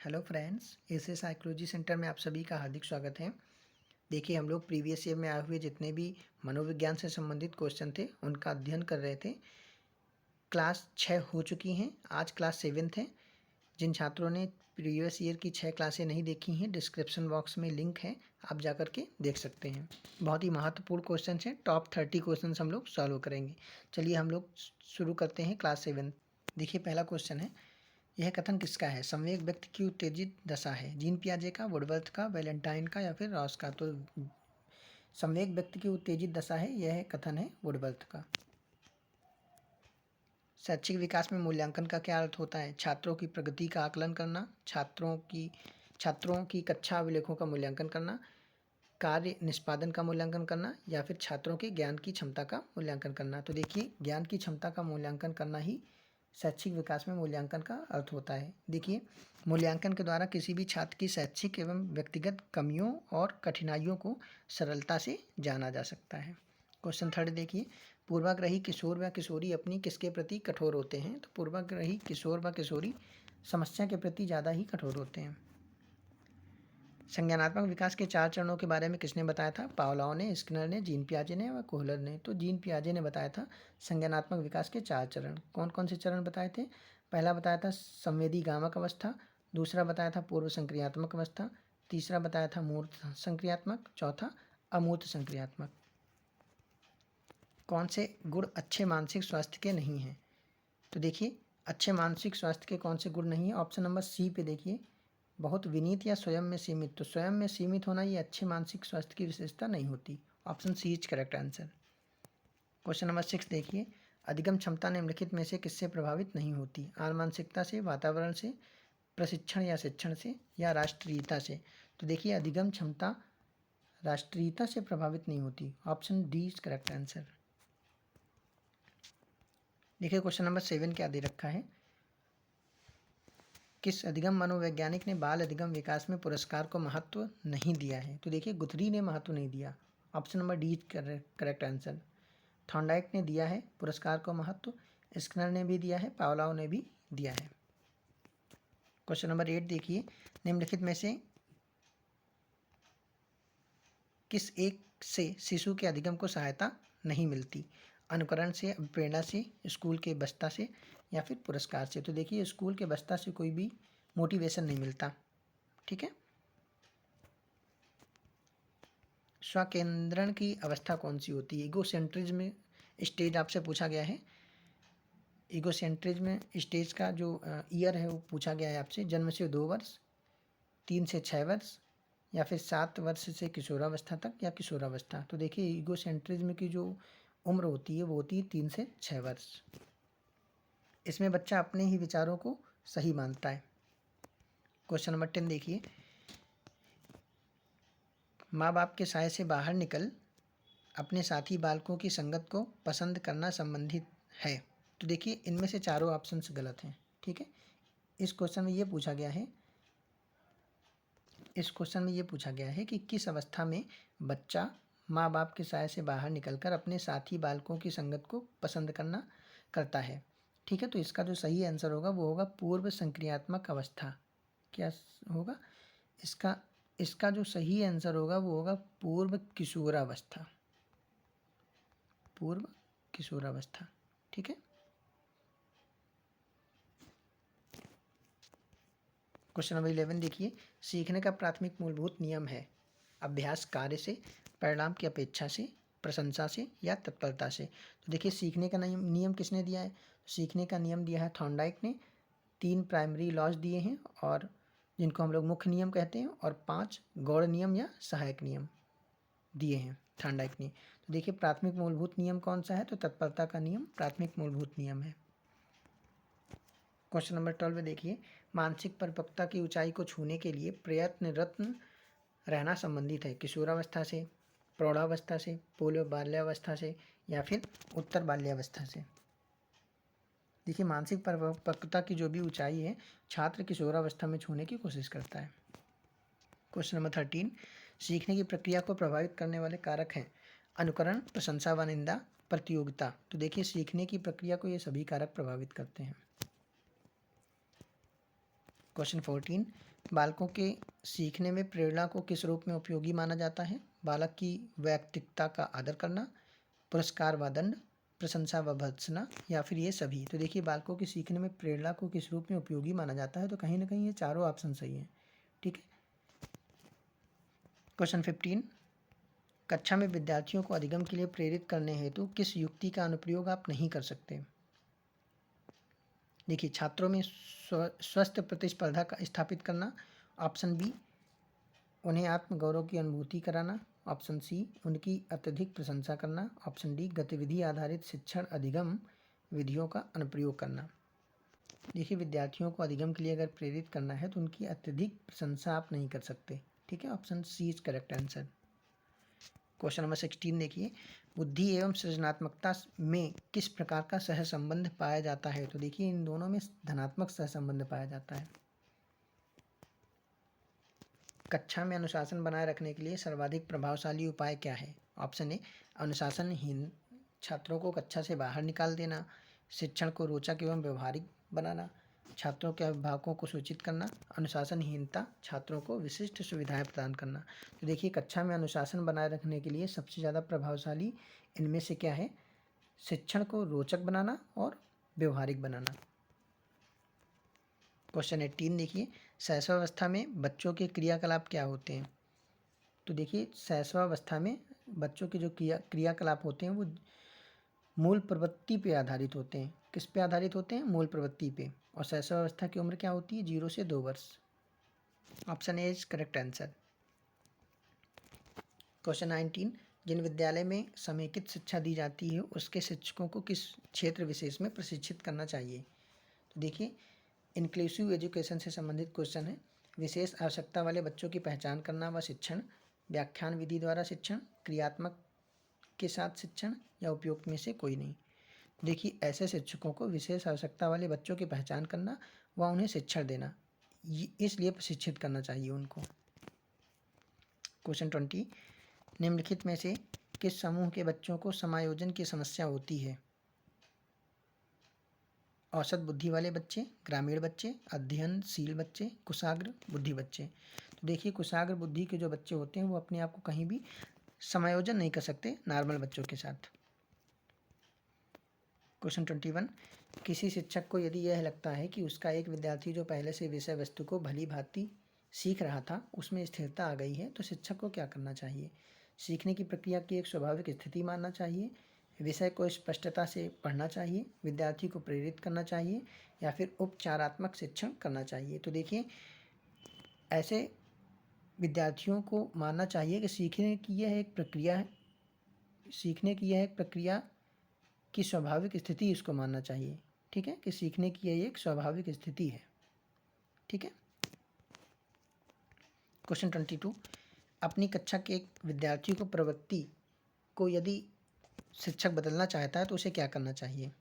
Hello friends, SA psychology centre में आप सभी का हार्दिक स्वागत है। देखिए, हम लोग प्रीवियस ईयर में आए हुए जितने भी मनोविज्ञान से संबंधित क्वेश्चन थे उनका अध्ययन कर रहे थे। क्लास 6 हो चुकी हैं, आज क्लास 7th है। जिन छात्रों ने प्रीवियस ईयर की 6 क्लासें नहीं देखी हैं, डिस्क्रिप्शन बॉक्स में लिंक है, आप जाकर के देख सकते हैं। बहुत ही महत्वपूर्ण क्वेश्चन हैं, टॉप 30 क्वेश्चन हम लोग सॉल्व करेंगे। चलिए हम लोग शुरू करते हैं क्लास 7। देखिए, पहला क्वेश्चन है, यह कथन किसका है? संवेग व्यक्ति की उत्तेजित दशा है। जीन पियाजे का, वुडवर्थ का, वैलेंटाइन का या फिर रॉस का? तो संवेग व्यक्ति की उत्तेजित दशा है, यह कथन है वुडवर्थ का। शैक्षिक विकास में मूल्यांकन का क्या अर्थ होता है? छात्रों की प्रगति का आकलन करना, छात्रों की कक्षा अभिलेखों का मूल्यांकन करना, कार्य निष्पादन का मूल्यांकन करना या फिर छात्रों के ज्ञान की क्षमता का मूल्यांकन करना। तो देखिए, ज्ञान की क्षमता का मूल्यांकन करना ही शैक्षिक विकास में मूल्यांकन का अर्थ होता है। देखिए, मूल्यांकन के द्वारा किसी भी छात्र की शैक्षिक एवं व्यक्तिगत कमियों और कठिनाइयों को सरलता से जाना जा सकता है। क्वेश्चन 3 देखिए, पूर्वाग्रही किशोर व किशोरी अपनी किसके प्रति कठोर होते हैं? तो पूर्वाग्रही किशोर व किशोरी समस्या के प्रति ज़्यादा ही कठोर होते हैं। संज्ञानात्मक विकास के 4 चरणों के बारे में किसने बताया था? पावलोव ने, स्किनर ने, जीन पियाजे ने व कोहलर ने। तो जीन पियाजे ने बताया था संज्ञानात्मक विकास के 4 चरण। कौन कौन से चरण बताए थे? पहला बताया था संवेदी गामक अवस्था, दूसरा बताया था पूर्व संक्रियात्मक अवस्था, तीसरा बताया था मूर्त संक्रियात्मक, चौथा अमूर्त संक्रियात्मक। कौन से गुण अच्छे मानसिक स्वास्थ्य के नहीं हैं? तो देखिए, अच्छे मानसिक स्वास्थ्य के कौन से गुण नहीं है? ऑप्शन नंबर सी पे देखिए, बहुत विनीत या स्वयं में सीमित। तो स्वयं में सीमित होना ये अच्छे मानसिक स्वास्थ्य की विशेषता नहीं होती। Option C is correct answer. Question number 6 देखिए, अधिगम क्षमता निम्नलिखित में से किससे प्रभावित नहीं होती? आनुवंशिकता से, वातावरण से, प्रशिक्षण या शिक्षण से या राष्ट्रीयता से? तो देखिए, अधिगम क्षमता राष्ट्रीयता से प्रभावित नहीं होती। Option D is correct answer. देखिए, क्वेश्चन नंबर 7 क्या दे रखा है, किस अधिगम मनोवैज्ञानिक ने बाल अधिगम विकास में पुरस्कार को महत्व नहीं दिया है? तो देखिए, गुथरी ने महत्व नहीं दिया। Option number D correct answer. Thorndike ने दिया है पुरस्कार को महत्व, स्किनर ने भी दिया है, पावलोव ने भी दिया है। क्वेश्चन नंबर 8 देखिए, निम्नलिखित में से किस एक से शिशु के अधिगम को सहायता नहीं मिलती? अनुकरण से, प्रेरणा से, स्कूल के बस्ता से या फिर पुरस्कार से? तो देखिए, स्कूल के बस्ता से कोई भी मोटिवेशन नहीं मिलता। ठीक है। स्वकेंद्रण की अवस्था कौन सी होती है? ईगोसेंट्रिज्म स्टेज आपसे पूछा गया है। ईगोसेंट्रिज्म स्टेज का जो ईयर है वो पूछा गया है आपसे। जन्म से 2 वर्ष, 3 से 6 वर्ष या फिर 7 वर्ष से किशोरावस्था तक या किशोरावस्था। तो देखिए, ईगोसेंट्रिज्म की जो उम्र होती है वो होती है 3 से 6 वर्ष। इसमें बच्चा अपने ही विचारों को सही मानता है। क्वेश्चन नंबर 10 देखिए, माँ बाप के साय से बाहर निकल अपने साथी बालकों की संगत को पसंद करना संबंधित है। तो देखिए, इनमें से चारों ऑप्शंस गलत हैं। ठीक है। इस क्वेश्चन में ये पूछा गया है कि किस अवस्था में बच्चा माँ बाप के साय से बाहर निकलकर अपने साथी बालकों की संगत को पसंद करता है। ठीक है। तो इसका जो सही आंसर होगा वो होगा पूर्व संक्रियात्मक अवस्था। क्या होगा इसका जो सही आंसर होगा वो होगा पूर्व किशोरावस्था। पूर्व किशोरावस्था। ठीक है। क्वेश्चन नंबर 11 देखिए, सीखने का प्राथमिक मूलभूत नियम है अभ्यास कार्य से, परिणाम की अपेक्षा से, प्रशंसा से या तत्परता से? तो देखिए, सीखने का नियम किसने दिया है? सीखने का नियम दिया है थॉर्नडाइक ने। 3 प्राइमरी लॉज दिए हैं और जिनको हम लोग मुख्य नियम कहते हैं, और 5 गौड़ नियम या सहायक नियम दिए हैं थॉर्नडाइक ने। तो देखिए, प्राथमिक मूलभूत नियम कौन सा है? तो तत्परता का नियम प्राथमिक मूलभूत नियम है। क्वेश्चन नंबर 12 देखिए, मानसिक परिपक्वता की ऊंचाई को छूने के लिए प्रयत्नरत रहना संबंधित है किशोरावस्था से, प्रौढ़ावस्था से, पूर्व बाल्यावस्था से या फिर उत्तर बाल्यावस्था से? देखिए, मानसिक परिपक्वता की जो भी ऊंचाई है छात्र किशोरावस्था में छूने की कोशिश करता है। क्वेश्चन नंबर 13, सीखने की प्रक्रिया को प्रभावित करने वाले कारक हैं अनुकरण, प्रशंसा व निंदा, प्रतियोगिता। तो देखिए, सीखने की प्रक्रिया को ये सभी कारक प्रभावित करते हैं। क्वेश्चन 14, बालकों के सीखने में प्रेरणा को किस रूप में उपयोगी माना जाता है? बालक की वैयक्तिकता का आदर करना, पुरस्कार व दंड, प्रशंसा व भर्त्सना, या फिर ये सभी। तो देखिए बालकों के सीखने में प्रेरणा को किस रूप में उपयोगी माना जाता है, तो कहीं ना कहीं ये चारों ऑप्शन सही हैं। ठीक है। क्वेश्चन 15, कक्षा में विद्यार्थियों को अधिगम के लिए प्रेरित करने हेतु किस युक्ति का अनुप्रयोग आप नहीं कर सकते? देखिए छात्रों में स्वस्थ प्रतिस्पर्धा का स्थापित करना, ऑप्शन बी उन्हें आत्मगौरव की अनुभूति कराना, ऑप्शन सी उनकी अत्यधिक प्रशंसा करना, ऑप्शन डी गतिविधि आधारित शिक्षण अधिगम विधियों का अनुप्रयोग करना। देखिए विद्यार्थियों को अधिगम के लिए अगर प्रेरित करना है तो उनकी अत्यधिक प्रशंसा आप नहीं कर सकते। ठीक है, option C is correct answer. Question number 16 देखिए, बुद्धि एवं सृजनात्मकता में किस प्रकार का सहसंबंध पाया जाता है? तो देखिए इन दोनों में धनात्मक सहसंबंध पाया जाता है। कक्षा में अनुशासन बनाए रखने के लिए सर्वाधिक प्रभावशाली उपाय क्या है? ऑप्शन ए अनुशासनहीन छात्रों को कक्षा से बाहर निकाल देना, शिक्षण को रोचक एवं व्यवहारिक बनाना, छात्रों के अभिभावकों को सूचित करना, अनुशासनहीनता छात्रों को विशिष्ट सुविधाएं प्रदान करना। तो देखिए कक्षा में अनुशासन बनाए रखने के लिए सबसे ज़्यादा प्रभावशाली इनमें से क्या है? शिक्षण को रोचक बनाना और व्यवहारिक बनाना। क्वेश्चन 18 देखिए, शैशवावस्था में बच्चों के क्रियाकलाप क्या होते हैं? तो देखिए शैशवावस्था में बच्चों के जो क्रियाकलाप होते हैं वो मूल प्रवृत्ति पे आधारित होते हैं। किस पे आधारित होते हैं? मूल प्रवृत्ति पे। और शैशवावस्था की उम्र क्या होती है? 0 से 2 वर्ष। Option A is correct answer. Question 19, जिन विद्यालय में समेकित शिक्षा दी जाती है उसके शिक्षकों को किस क्षेत्र विशेष में प्रशिक्षित करना चाहिए? तो देखिए इंक्लूसिव एजुकेशन से संबंधित क्वेश्चन है। विशेष आवश्यकता वाले बच्चों की पहचान करना व शिक्षण, व्याख्यान विधि द्वारा शिक्षण, क्रियात्मक के साथ शिक्षण, या उपयुक्त में से कोई नहीं। देखिए ऐसे शिक्षकों को विशेष आवश्यकता वाले बच्चों की पहचान करना व उन्हें शिक्षण देना, इसलिए प्रशिक्षित करना चाहिए उनको। क्वेश्चन 20, निम्नलिखित में से किस समूह के बच्चों को समायोजन की समस्या होती है? औसत बुद्धि वाले बच्चे, ग्रामीण बच्चे, अध्ययनशील बच्चे, कुशाग्र बुद्धि बच्चे। तो देखिए कुशाग्र बुद्धि के जो बच्चे होते हैं वो अपने आप को कहीं भी समायोजन नहीं कर सकते नॉर्मल बच्चों के साथ। क्वेश्चन 21, किसी शिक्षक को यदि यह लगता है कि उसका एक विद्यार्थी जो पहले से विषय वस्तु को भली भांति सीख रहा था उसमें स्थिरता आ गई है तो शिक्षक को क्या करना चाहिए? सीखने की प्रक्रिया की एक स्वाभाविक स्थिति मानना चाहिए, विषय को स्पष्टता से पढ़ना चाहिए, विद्यार्थी को प्रेरित करना चाहिए, या फिर उपचारात्मक शिक्षण करना चाहिए? तो देखिए ऐसे विद्यार्थियों को मानना चाहिए कि सीखने की यह एक प्रक्रिया है, सीखने की यह एक प्रक्रिया की स्वाभाविक स्थिति इसको मानना चाहिए। ठीक है, कि सीखने की यह एक स्वाभाविक स्थिति है। ठीक है। क्वेश्चन 22, अपनी कक्षा के एक विद्यार्थी को प्रवृत्ति को यदि शिक्षक बदलना चाहता है तो उसे क्या करना चाहिए?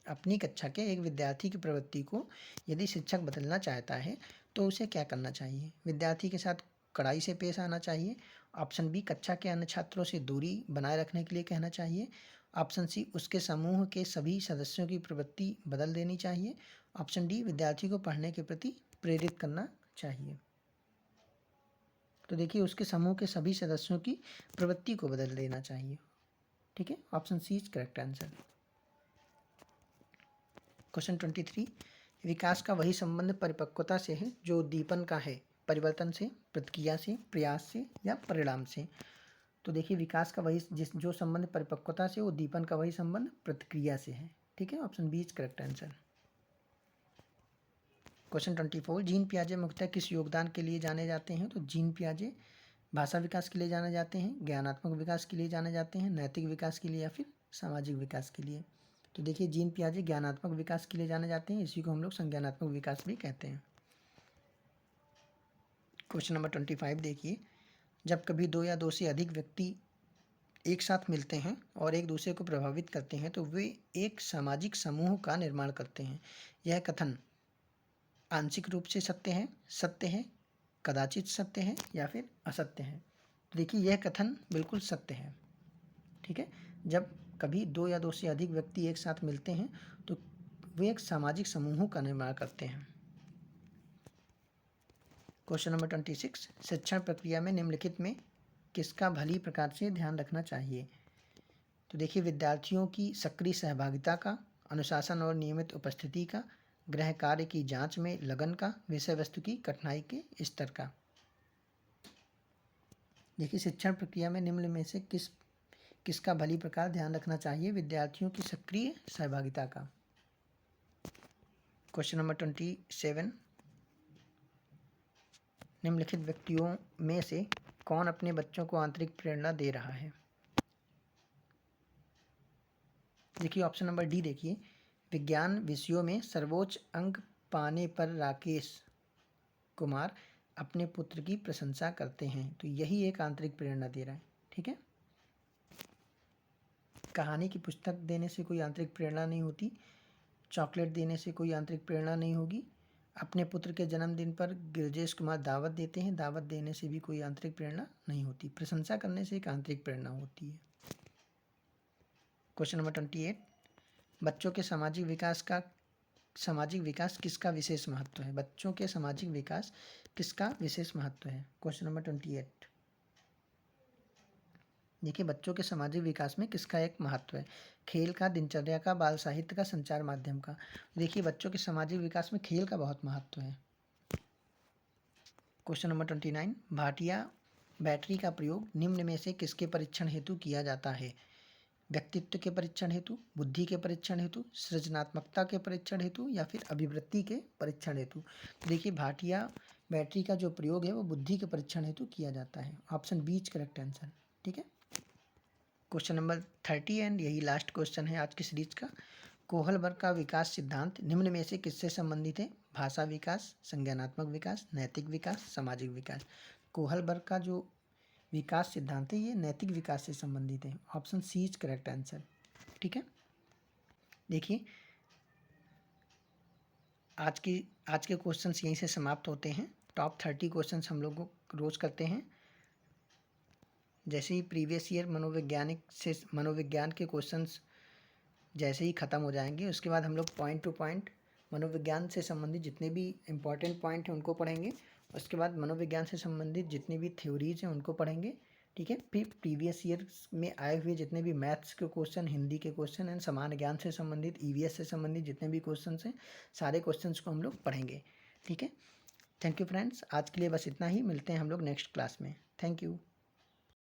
अपनी कक्षा के एक विद्यार्थी की प्रवृत्ति को यदि शिक्षक बदलना चाहता है तो उसे क्या करना चाहिए? विद्यार्थी के साथ कड़ाई से पेश आना चाहिए, ऑप्शन बी कक्षा के अन्य छात्रों से दूरी बनाए रखने के लिए कहना चाहिए, ऑप्शन सी उसके समूह के सभी सदस्यों की प्रवृत्ति बदल देनी चाहिए, ऑप्शन डी विद्यार्थी को पढ़ने के प्रति प्रेरित करना चाहिए। तो देखिए उसके समूह के सभी सदस्यों की प्रवृत्ति को बदल देना चाहिए। ठीक है, option C is correct answer. Question 23, विकास का वही संबंध परिपक्वता से है जो उद्दीपन का है, परिवर्तन से, प्रतिक्रिया से, प्रयास से, या परिणाम से? तो देखिए विकास का वही जो संबंध परिपक्वता से, उद्दीपन का वही संबंध प्रतिक्रिया से है। ठीक है, option B is correct answer. Question 24, Jean पियाजे मुख्यतः किस योगदान के लिए जाने जाते हैं? तो जीन पियाजे भाषा विकास के लिए जाने जाते हैं, ज्ञानात्मक विकास के लिए जाने जाते हैं, नैतिक विकास के लिए, या फिर सामाजिक विकास के लिए? तो देखिए जीन पियाजे ज्ञानात्मक विकास के लिए जाने जाते हैं, इसी को हम लोग संज्ञानात्मक विकास भी कहते हैं। क्वेश्चन नंबर 25 देखिए, जब कभी दो या दो से अधिक व्यक्ति एक साथ मिलते हैं और एक दूसरे को प्रभावित करते हैं तो वे एक सामाजिक समूह का निर्माण करते हैं। यह कथन आंशिक रूप से सत्य है, कदाचित सत्य है, या फिर असत्य है? तो देखिए यह कथन बिल्कुल सत्य है। ठीक है, जब कभी दो या दो से अधिक व्यक्ति एक साथ मिलते हैं तो वे एक सामाजिक समूह का निर्माण करते हैं। क्वेश्चन नंबर 26, शिक्षण प्रक्रिया में निम्नलिखित में किसका भली प्रकार से ध्यान रखना चाहिए? तो देखिए, विद्यार्थियों की सक्रिय सहभागिता का, अनुशासन और नियमित उपस्थिति का, गृह कार्य की जांच में लगन का, विषय वस्तु की कठिनाई के स्तर का। देखिए, शिक्षण प्रक्रिया में निम्न में से किसका भली प्रकार ध्यान रखना चाहिए? विद्यार्थियों की सक्रिय सहभागिता का। क्वेश्चन नंबर 27, निम्नलिखित व्यक्तियों में से कौन अपने बच्चों को आंतरिक प्रेरणा दे रहा है? देखिए, ऑप्शन नंबर डी देखिए, विज्ञान विषयों में सर्वोच्च अंक पाने पर राकेश कुमार अपने पुत्र की प्रशंसा करते हैं, तो यही एक आंतरिक प्रेरणा दे रहा है। ठीक है, कहानी की पुस्तक देने से कोई आंतरिक प्रेरणा नहीं होती, चॉकलेट देने से कोई आंतरिक प्रेरणा नहीं होगी, अपने पुत्र के जन्मदिन पर गिरजेश कुमार दावत देते हैं, दावत देने से भी कोई आंतरिक प्रेरणा नहीं होती, प्रशंसा करने से एक आंतरिक प्रेरणा होती है। क्वेश्चन नंबर 28, बच्चों के सामाजिक विकास किसका विशेष महत्व है? बच्चों के सामाजिक विकास किसका विशेष महत्व है? क्वेश्चन नंबर 28, देखिए, बच्चों के सामाजिक विकास में किसका एक महत्व है? खेल का, दिनचर्या का, बाल साहित्य का, संचार माध्यम का। देखिए, बच्चों के सामाजिक विकास में खेल का बहुत महत्व है। क्वेश्चन नंबर 29, भाटिया बैटरी का प्रयोग निम्न में से किसके परीक्षण हेतु किया जाता है? व्यक्तित्व के परीक्षण हेतु, बुद्धि के परीक्षण हेतु, सृजनात्मकता के परीक्षण हेतु, या फिर अभिवृत्ति के परीक्षण हेतु। देखिए, भाटिया बैटरी का जो प्रयोग है वो बुद्धि के परीक्षण हेतु किया जाता है। Option B is correct answer. ठीक है, क्वेश्चन नंबर 30 एंड यही लास्ट क्वेश्चन है आज की सीरीज का। कोहलबर्ग का विकास सिद्धांत निम्न में से किससे संबंधित है? भाषा विकास, संज्ञानात्मक विकास, नैतिक विकास, सामाजिक विकास। कोहलबर्ग का जो विकास सिद्धांत है ये नैतिक विकास से संबंधित है। Option C is correct answer. ठीक है, देखिए, आज के क्वेश्चंस यहीं से समाप्त होते हैं। टॉप 30 क्वेश्चंस हम लोग रोज करते हैं। जैसे ही प्रीवियस ईयर मनोविज्ञान के क्वेश्चंस जैसे ही ख़त्म हो जाएंगे, उसके बाद हम लोग पॉइंट टू पॉइंट मनोविज्ञान से संबंधित जितने भी इम्पॉर्टेंट पॉइंट हैं उनको पढ़ेंगे। उसके बाद मनोविज्ञान से संबंधित जितनी भी थ्योरीज हैं उनको पढ़ेंगे। ठीक है, फिर प्रीवियस ईयर में आए हुए जितने भी मैथ्स के क्वेश्चन, हिंदी के क्वेश्चन एंड सामान्य ज्ञान से संबंधित, ईवीएस से संबंधित जितने भी क्वेश्चन हैं, सारे क्वेश्चन को हम लोग पढ़ेंगे। ठीक है, थैंक यू फ्रेंड्स, आज के लिए बस इतना ही। मिलते हैं हम लोग नेक्स्ट क्लास में। Thank you.